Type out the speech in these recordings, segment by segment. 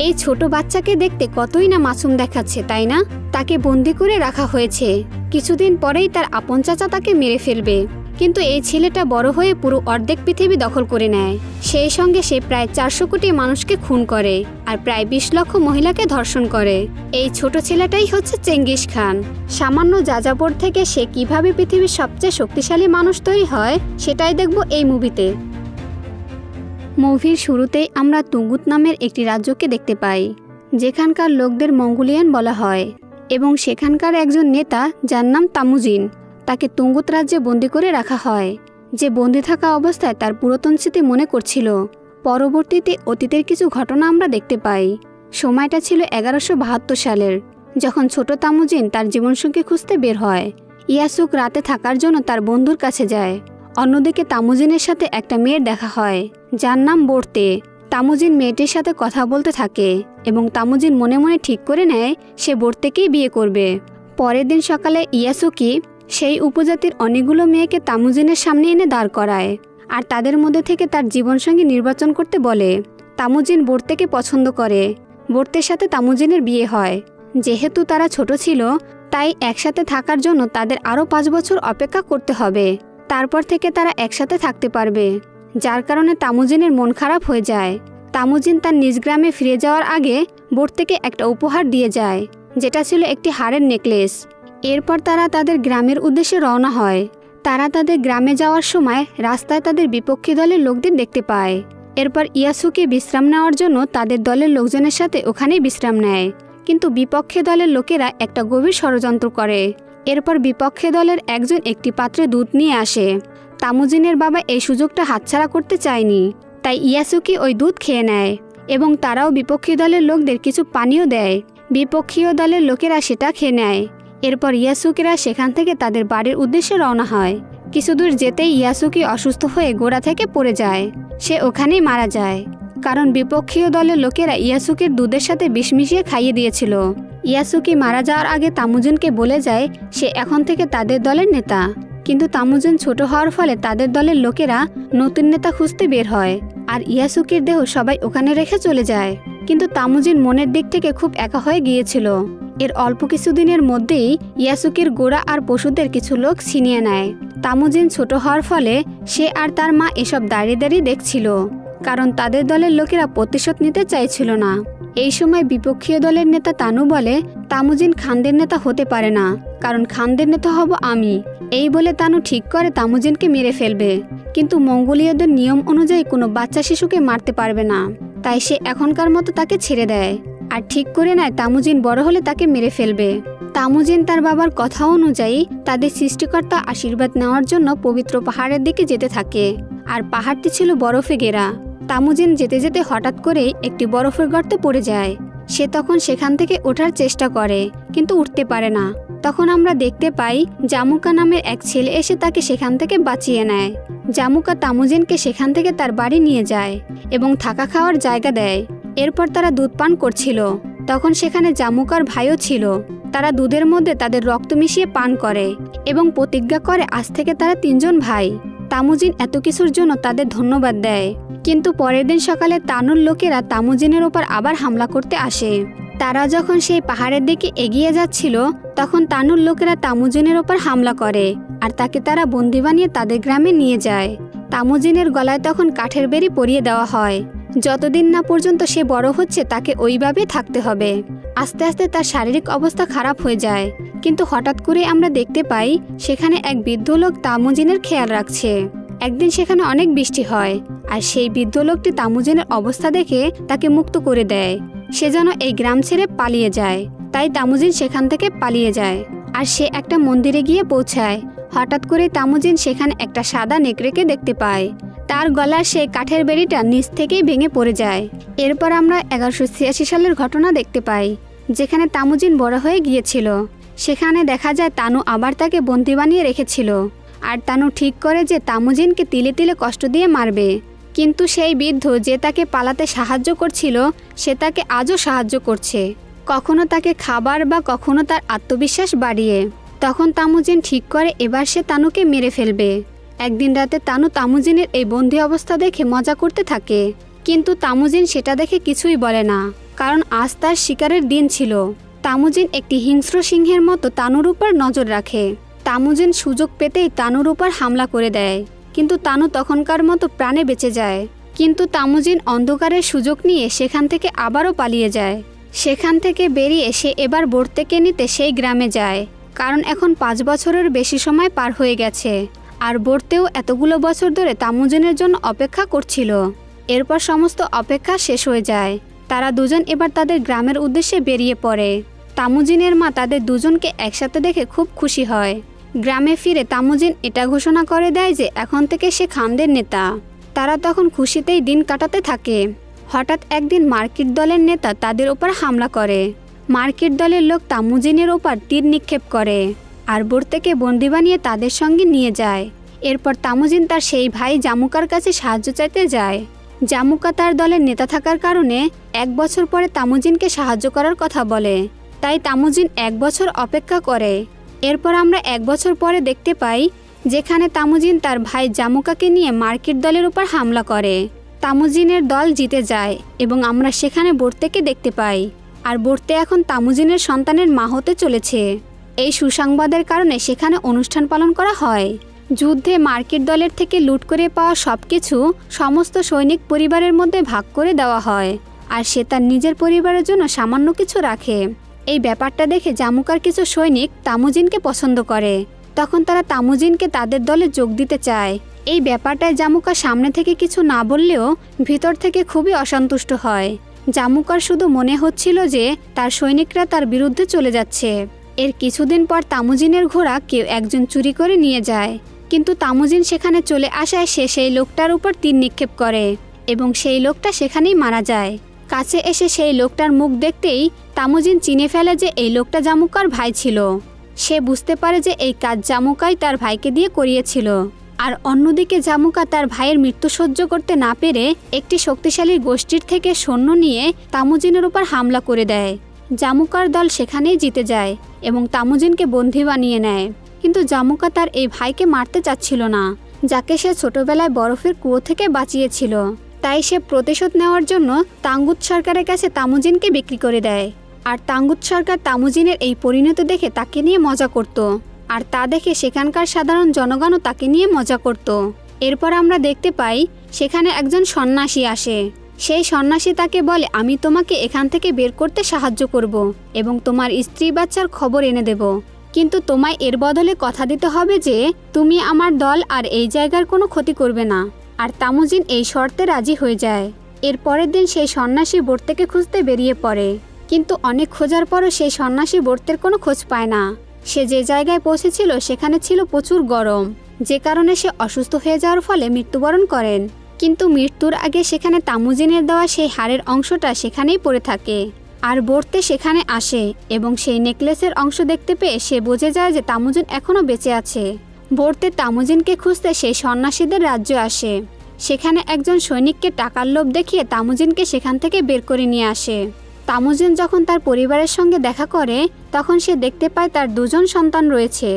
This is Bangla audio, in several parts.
এই ছোট বাচ্চাকে দেখতে কতই না মাসুম দেখাচ্ছে, তাই না? তাকে বন্দি করে রাখা হয়েছে। কিছুদিন পরেই তার আপন চাচা তাকে মেরে ফেলবে। কিন্তু এই ছেলেটা বড় হয়ে পুরো অর্ধেক পৃথিবী দখল করে নেয়। সেই সঙ্গে সে প্রায় 400 কোটি মানুষকে খুন করে আর প্রায় 20 লক্ষ মহিলাকে ধর্ষণ করে। এই ছোট ছেলেটাই হচ্ছে চেঙ্গিস খান। সামান্য যাযাবর থেকে সে কিভাবে পৃথিবীর সবচেয়ে শক্তিশালী মানুষ তৈরি হয় সেটাই দেখব এই মুভিতে। মুভির শুরুতেই আমরা তুঙ্গুত নামের একটি রাজ্যকে দেখতে পাই, যেখানকার লোকদের মঙ্গোলিয়ান বলা হয়, এবং সেখানকার একজন নেতা যার নাম তামুজিন, তাকে তুঙ্গুত রাজ্যে বন্দি করে রাখা হয়। যে বন্দি থাকা অবস্থায় তার পুরাতন স্মৃতি মনে করছিল। পরবর্তীতে অতীতের কিছু ঘটনা আমরা দেখতে পাই। সময়টা ছিল 1172 সালের, যখন ছোট তামুজিন তার জীবনসঙ্গী খুঁজতে বের হয়। ইয়াসুক রাতে থাকার জন্য তার বন্ধুর কাছে যায়। অন্যদিকে তামুজিনের সাথে একটা মেয়ের দেখা হয় যার নাম বর্তে। তামুজিন মেয়েটির সাথে কথা বলতে থাকে এবং তামুজিন মনে মনে ঠিক করে নেয় সে বর্তেকেই বিয়ে করবে। পরের দিন সকালে ইয়াসুকি সেই উপজাতির অনেকগুলো মেয়েকে তামুজিনের সামনে এনে দাঁড় করায় আর তাদের মধ্যে থেকে তার জীবনসঙ্গী নির্বাচন করতে বলে। তামুজিন বর্তেকে পছন্দ করে। বর্তের সাথে তামুজিনের বিয়ে হয়। যেহেতু তারা ছোট ছিল তাই একসাথে থাকার জন্য তাদের আরও 5 বছর অপেক্ষা করতে হবে। তারপর থেকে তারা একসাথে থাকতে পারবে, যার কারণে তামুজিনের মন খারাপ হয়ে যায়। তামুজিন তার নিজ গ্রামে ফিরে যাওয়ার আগে বর্তেকে একটা উপহার দিয়ে যায়, যেটা ছিল একটি হাড়ের নেকলেস। এরপর তারা তাদের গ্রামের উদ্দেশ্যে রওনা হয়। তারা তাদের গ্রামে যাওয়ার সময় রাস্তায় তাদের বিপক্ষী দলের লোকদের দেখতে পায়। এরপর ইয়াসুকে বিশ্রাম নেওয়ার জন্য তাদের দলের লোকজনের সাথে ওখানেই বিশ্রাম নেয়। কিন্তু বিপক্ষে দলের লোকেরা একটা গভীর ষড়যন্ত্র করে। এরপর বিপক্ষে দলের একজন একটি পাত্রে দুধ নিয়ে আসে। তামুজিনের বাবা এই সুযোগটা হাতছাড়া করতে চায়নি, তাই ইয়াসুকি ওই দুধ খেয়ে নেয় এবং তারাও বিপক্ষী দলের লোকদের কিছু পানীয় দেয়। বিপক্ষীয় দলের লোকেরা সেটা খেয়ে নেয়। এরপর ইয়াসুকিরা সেখান থেকে তাদের বাড়ির উদ্দেশ্যে রওনা হয়। কিছুদূর যেতেই ইয়াসুকি অসুস্থ হয়ে গোড়া থেকে পড়ে যায়। সে ওখানেই মারা যায়, কারণ বিপক্ষীয় দলের লোকেরা ইয়াসুকির দুধের সাথে বিষ মিশিয়ে খাইয়ে দিয়েছিল। ইয়াসুকি মারা যাওয়ার আগে তামুজিনকে বলে যায় সে এখন থেকে তাদের দলের নেতা। কিন্তু তামুজিন ছোট হওয়ার ফলে তাদের দলের লোকেরা নতুন নেতা খুঁজতে বের হয় আর ইয়াসুকির দেহ সবাই ওখানে রেখে চলে যায়। কিন্তু তামুজিন মনের দিক থেকে খুব একা হয়ে গিয়েছিল। এর অল্প কিছুদিনের মধ্যেই ইয়াসুকির গোড়া আর পশুদের কিছু লোক ছিনিয়ে নেয়। তামুজিন ছোট হওয়ার ফলে সে আর তার মা এসব দাঁড়িয়ে দাঁড়িয়ে দেখছিল, কারণ তাদের দলের লোকেরা প্রতিশোধ নিতে চাইছিল না। এই সময় বিপক্ষীয় দলের নেতা তানু বলে তামুজিন খানদের নেতা হতে পারে না, কারণ খানদের নেতা হব আমি। এই বলে তানু ঠিক করে তামুজিনকে মেরে ফেলবে। কিন্তু মঙ্গোলীয়দের নিয়ম অনুযায়ী কোনো বাচ্চা শিশুকে মারতে পারবে না, তাই সে এখনকার মতো তাকে ছেড়ে দেয় আর ঠিক করে নেয় তামুজিন বড় হলে তাকে মেরে ফেলবে। তামুজিন তার বাবার কথা অনুযায়ী তাদের সৃষ্টিকর্তা আশীর্বাদ নেওয়ার জন্য পবিত্র পাহাড়ের দিকে যেতে থাকে, আর পাহাড়টি ছিল বরফে ঘেরা। তামুজিন যেতে যেতে হঠাৎ করেই একটি বরফের গর্তে পড়ে যায়। সে তখন সেখান থেকে ওঠার চেষ্টা করে, কিন্তু উঠতে পারে না। তখন আমরা দেখতে পাই জামুকা নামের এক ছেলে এসে তাকে সেখান থেকে বাঁচিয়ে নেয়। জামুকা তামুজিনকে সেখান থেকে তার বাড়ি নিয়ে যায় এবং থাকা খাওয়ার জায়গা দেয়। এরপর তারা দুধ পান করছিল। তখন সেখানে জামুকার ভাইও ছিল। তারা দুধের মধ্যে তাদের রক্ত মিশিয়ে পান করে এবং প্রতিজ্ঞা করে আজ থেকে তারা 3 জন ভাই। তামুজিন এত কিছুর জন্য তাদের ধন্যবাদ দেয়। কিন্তু পরের দিন সকালে তানুর লোকেরা তামুজিনের ওপর আবার হামলা করতে আসে। তারা যখন সেই পাহাড়ের দিকে এগিয়ে যাচ্ছিল তখন তানুর লোকেরা তামুজিনের ওপর হামলা করে আর তাকে তারা বন্দি বানিয়ে তাদের গ্রামে নিয়ে যায়। তামুজিনের গলায় তখন কাঠের বেড়ি পরিয়ে দেওয়া হয়। যতদিন না পর্যন্ত সে বড় হচ্ছে তাকে ওইভাবে থাকতে হবে। আস্তে আস্তে তার শারীরিক অবস্থা খারাপ হয়ে যায়। কিন্তু হঠাৎ করে আমরা দেখতে পাই সেখানে এক বৃদ্ধ লোক তামুজিনের খেয়াল রাখছে। একদিন সেখানে অনেক বৃষ্টি হয় আর সেই বৃদ্ধ লোকটি তামুজিনের অবস্থা দেখে তাকে মুক্ত করে দেয়। সে যেন এই গ্রাম ছেড়ে পালিয়ে যায়। তাই তামুজিন সেখান থেকে পালিয়ে যায় আর সে একটা মন্দিরে গিয়ে পৌঁছায়। হঠাৎ করে তামুজিন সেখানে একটা সাদা নেকড়েকে দেখতে পায়। তার গলার সেই কাঠের বেড়িটা নিচ থেকেই ভেঙে পড়ে যায়। এরপর আমরা 1186 সালের ঘটনা দেখতে পাই, যেখানে তামুজিন বড় হয়ে গিয়েছিল। সেখানে দেখা যায় তানু আবার তাকে বন্দি বানিয়ে রেখেছিল আর তানু ঠিক করে যে তামুজিনকে তিলে তিলে কষ্ট দিয়ে মারবে। কিন্তু সেই বৃদ্ধ যে তাকে পালাতে সাহায্য করছিল সে তাকে আজও সাহায্য করছে, কখনো তাকে খাবার বা কখনো তার আত্মবিশ্বাস বাড়িয়ে। তখন তামুজিন ঠিক করে এবার সে তানুকে মেরে ফেলবে। একদিন রাতে তানু তামুজিনের এই বন্দি অবস্থা দেখে মজা করতে থাকে, কিন্তু তামুজিন সেটা দেখে কিছুই বলে না। কারণ আজ তার শিকারের দিন ছিল। তামুজিন একটি হিংস্র সিংহের মতো তানুর উপর নজর রাখে। তামুজিন সুযোগ পেতেই তানুর উপর হামলা করে দেয়, কিন্তু তানু তখনকার মতো প্রাণে বেঁচে যায়। কিন্তু তামুজিন অন্ধকারের সুযোগ নিয়ে সেখান থেকে আবারও পালিয়ে যায়। সেখান থেকে বেরিয়ে সে এবার বোর্তেকে নিতে সেই গ্রামে যায়, কারণ এখন 5 বছরের বেশি সময় পার হয়ে গেছে আর বোর্তেও এতগুলো বছর ধরে তামুজিনের জন্য অপেক্ষা করছিল। এরপর সমস্ত অপেক্ষা শেষ হয়ে যায়। তারা দুজন এবার তাদের গ্রামের উদ্দেশ্যে বেরিয়ে পড়ে। তামুজিনের মা তাদের দুজনকে একসাথে দেখে খুব খুশি হয়। গ্রামে ফিরে তামুজিন এটা ঘোষণা করে দেয় যে এখন থেকে সে খানদের নেতা। তারা তখন খুশিতেই দিন কাটাতে থাকে। হঠাৎ একদিন মার্কিট দলের নেতা তাদের ওপর হামলা করে। মার্কিট দলের লোক তামুজিনের ওপর তীর নিক্ষেপ করে আর বোর্তেকে বন্দি বানিয়ে তাদের সঙ্গে নিয়ে যায়। এরপর তামুজিন তার সেই ভাই জামুকার কাছে সাহায্য চাইতে যায়। জামুকা তার দলের নেতা থাকার কারণে 1 বছর পরে তামুজিনকে সাহায্য করার কথা বলে। তাই তামুজিন 1 বছর অপেক্ষা করে। এরপর আমরা 1 বছর পরে দেখতে পাই যেখানে তামুজিন তার ভাই জামুকাকে নিয়ে মার্কিট দলের উপর হামলা করে। তামুজিনের দল জিতে যায় এবং আমরা সেখানে বোর্তেকে দেখতে পাই। আর বোর্তে এখন তামুজিনের সন্তানের মা হতে চলেছে। এই সুসংবাদের কারণে সেখানে অনুষ্ঠান পালন করা হয়। যুদ্ধে মার্কিট দলের থেকে লুট করে পাওয়া সবকিছু সমস্ত সৈনিক পরিবারের মধ্যে ভাগ করে দেওয়া হয়, আর সে তার নিজের পরিবারের জন্য সামান্য কিছু রাখে। এই ব্যাপারটা দেখে জামুকার কিছু সৈনিক তামুজিনকে পছন্দ করে। তখন তারা তামুজিনকে তাদের দলে যোগ দিতে চায়। এই ব্যাপারটায় জামুকা সামনে থেকে কিছু না বললেও ভিতর থেকে খুবই অসন্তুষ্ট হয়। জামুকার শুধু মনে হচ্ছিল যে তার সৈনিকরা তার বিরুদ্ধে চলে যাচ্ছে। এর কিছুদিন পর তামুজিনের ঘোড়া কেউ একজন চুরি করে নিয়ে যায়, কিন্তু তামুজিন সেখানে চলে আসায় সে সেই লোকটার উপর তীর নিক্ষেপ করে এবং সেই লোকটা সেখানেই মারা যায়। কাছে এসে সেই লোকটার মুখ দেখতেই তামুজিন চিনে ফেলে যে এই লোকটা জামুকার ভাই ছিল। সে বুঝতে পারে যে এই কাজ জামুকাই তার ভাইকে দিয়ে করিয়েছিল। আর অন্যদিকে জামুকা তার ভাইয়ের মৃত্যু সহ্য করতে না পেরে একটি শক্তিশালী গোষ্ঠীর থেকে সৈন্য নিয়ে তামুজিনের উপর হামলা করে দেয়। জামুকার দল সেখানেই জিতে যায় এবং তামুজিনকে বন্দী বানিয়ে নেয়। কিন্তু জামুকা তার এই ভাইকে মারতে চাচ্ছিল না, যাকে সে ছোটবেলায় বরফের কুয়ো থেকে বাঁচিয়েছিল। তাই সে প্রতিশোধ নেওয়ার জন্য তাঙ্গুত সরকারের কাছে তামুজিনকে বিক্রি করে দেয়। আর তাঙ্গুত সরকার তামুজিনের এই পরিণতি দেখে তাকে নিয়ে মজা করত, আর তা দেখে সেখানকার সাধারণ জনগণও তাকে নিয়ে মজা করত। এরপর আমরা দেখতে পাই সেখানে একজন সন্ন্যাসী আসে। সেই সন্ন্যাসী তাকে বলে, আমি তোমাকে এখান থেকে বের করতে সাহায্য করব এবং তোমার স্ত্রী বাচ্চার খবর এনে দেব, কিন্তু তোমায় এর বদলে কথা দিতে হবে যে তুমি আমার দল আর এই জায়গার কোনো ক্ষতি করবে না। আর তামুজিন এই শর্তে রাজি হয়ে যায়। এর পরের দিন সেই সন্ন্যাসী বোর্তেকে খুঁজতে বেরিয়ে পড়ে, কিন্তু অনেক খোঁজার পরও সেই সন্ন্যাসী বোর্তের কোনো খোঁজ পায় না। সে যে জায়গায় পৌঁছেছিল সেখানে ছিল প্রচুর গরম, যে কারণে সে অসুস্থ হয়ে যাওয়ার ফলে মৃত্যুবরণ করেন। কিন্তু মৃত্যুর আগে সেখানে তামুজিনের দেওয়া সেই হাড়ের অংশটা সেখানেই পড়ে থাকে। আর বোর্তে সেখানে আসে এবং সেই নেকলেসের অংশ দেখতে পেয়ে সে বুঝে যায় যে তামুজিন এখনও বেঁচে আছে। বোর্তে তামুজিনকে খুঁজতে সেই সন্ন্যাসীদের রাজ্য আসে। সেখানে একজন সৈনিককে টাকার লোভ দেখিয়ে তামুজিনকে সেখান থেকে বের করে নিয়ে আসে। তামুজিন যখন তার পরিবারের সঙ্গে দেখা করে তখন সে দেখতে পায় তার 2 জন সন্তান রয়েছে।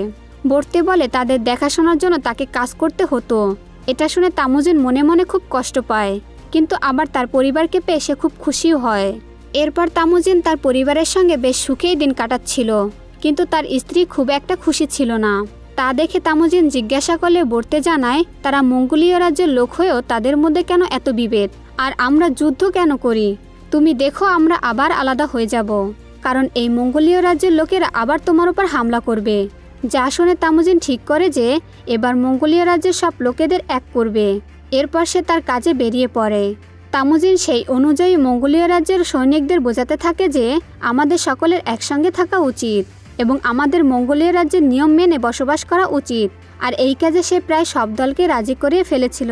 বোর্তে বলে তাদের দেখাশোনার জন্য তাকে কাজ করতে হতো। এটা শুনে তামুজিন মনে মনে খুব কষ্ট পায়, কিন্তু আবার তার পরিবারকে পেয়ে সে খুব খুশিও হয়। এরপর তামুজিন তার পরিবারের সঙ্গে বেশ সুখেই দিন কাটাচ্ছিল, কিন্তু তার স্ত্রী খুব একটা খুশি ছিল না। তা দেখে তামুজিন জিজ্ঞাসা করলে বোর্তে জানায় তারা মঙ্গোলীয় রাজ্যের লোক হয়েও তাদের মধ্যে কেন এত বিভেদ, আর আমরা যুদ্ধ কেন করি। তুমি দেখো আমরা আবার আলাদা হয়ে যাব, কারণ এই মঙ্গোলীয় রাজ্যের লোকেরা আবার তোমার উপর হামলা করবে। যা শুনে তামুজিন ঠিক করে যে এবার মঙ্গোলীয় রাজ্যের সব লোকেদের এক করবে। এরপর সে তার কাজে বেরিয়ে পড়ে। তামুজিন সেই অনুযায়ী মঙ্গোলীয় রাজ্যের সৈনিকদের বোঝাতে থাকে যে আমাদের সকলের একসঙ্গে থাকা উচিত এবং আমাদের মঙ্গোলীয় রাজ্যের নিয়ম মেনে বসবাস করা উচিত। আর এই কাজে সে প্রায় সব দলকে রাজি করিয়ে ফেলেছিল,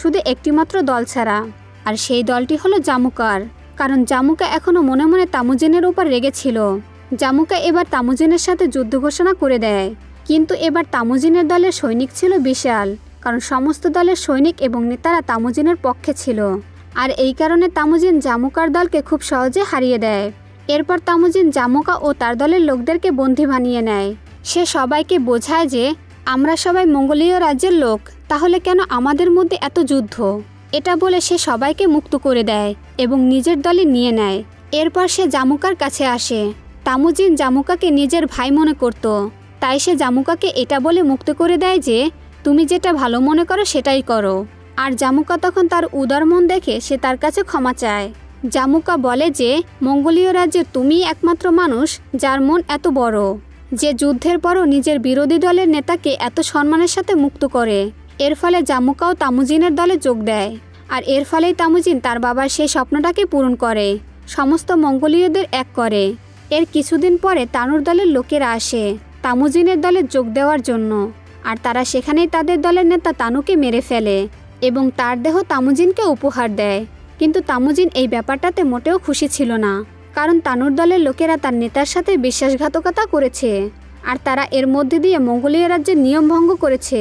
শুধু একটিমাত্র দল ছাড়া, আর সেই দলটি হলো জামুকার। কারণ জামুকা এখনও মনে মনে তামুজিনের উপর রেগেছিল। জামুকা এবার তামুজিনের সাথে যুদ্ধ ঘোষণা করে দেয়, কিন্তু এবার তামুজিনের দলের সৈনিক ছিল বিশাল, কারণ সমস্ত দলের সৈনিক এবং নেতারা তামুজিনের পক্ষে ছিল। আর এই কারণে তামুজিন জামুকার দলকে খুব সহজে হারিয়ে দেয়। এরপর তামুজিন জামুকা ও তার দলের লোকদেরকে বন্দী বানিয়ে নেয়। সে সবাইকে বোঝায় যে আমরা সবাই মঙ্গোলীয় রাজ্যের লোক, তাহলে কেন আমাদের মধ্যে এত যুদ্ধ। এটা বলে সে সবাইকে মুক্ত করে দেয় এবং নিজের দলে নিয়ে নেয়। এরপর সে জামুকার কাছে আসে। তামুজিন জামুকাকে নিজের ভাই মনে করত, তাই সে জামুকাকে এটা বলে মুক্ত করে দেয় যে তুমি যেটা ভালো মনে করো সেটাই করো। আর জামুকা তখন তার উদার মন দেখে সে তার কাছে ক্ষমা চায়। জামুকা বলে যে মঙ্গোলীয় রাজ্যে তুমিই একমাত্র মানুষ যার মন এত বড়, যে যুদ্ধের পরও নিজের বিরোধী দলের নেতাকে এত সম্মানের সাথে মুক্ত করে। এর ফলে জামুকাও তামুজিনের দলে যোগ দেয়। আর এর ফলেই তামুজিন তার বাবার সেই স্বপ্নটাকে পূরণ করে, সমস্ত মঙ্গোলীয়দের এক করে। এর কিছুদিন পরে তানুর দলের লোকেরা আসে তামুজিনের দলে যোগ দেওয়ার জন্য, আর তারা সেখানেই তাদের দলের নেতা তানুকে মেরে ফেলে এবং তার দেহ তামুজিনকে উপহার দেয়। কিন্তু তামুজিন এই ব্যাপারটাতে মোটেও খুশি ছিল না, কারণ তানুর দলের লোকেরা তার নেতার সাথে বিশ্বাসঘাতকতা করেছে, আর তারা এর মধ্যে দিয়ে মঙ্গোলীয় রাজ্যের নিয়ম ভঙ্গ করেছে।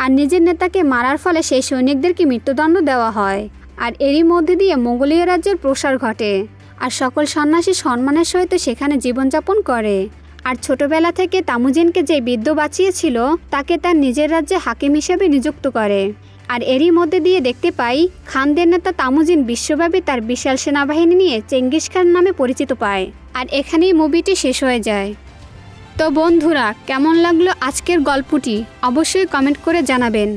আর নিজের নেতাকে মারার ফলে সেই সৈনিকদেরকে মৃত্যুদণ্ড দেওয়া হয়। আর এরই মধ্যে দিয়ে মঙ্গোলীয় রাজ্যের প্রসার ঘটে, আর সকল সন্ন্যাসী সম্মানের সহিত সেখানে জীবনযাপন করে। আর ছোটবেলা থেকে তামুজিনকে যে বিদ্য বাঁচিয়েছিল তাকে তার নিজের রাজ্যে হাকিম হিসেবে নিযুক্ত করে। আর এরই মধ্যে দিয়ে দেখতে পাই খানদের নেতা তামুজিন বিশ্বব্যাপী তার বিশাল সেনাবাহিনী নিয়ে চেঙ্গিস খান নামে পরিচিত পায়। আর এখানেই মুভিটি শেষ হয়ে যায়। তো বন্ধুরা, কেমন লাগলো আজকের গল্পটি অবশ্যই কমেন্ট করে জানাবেন।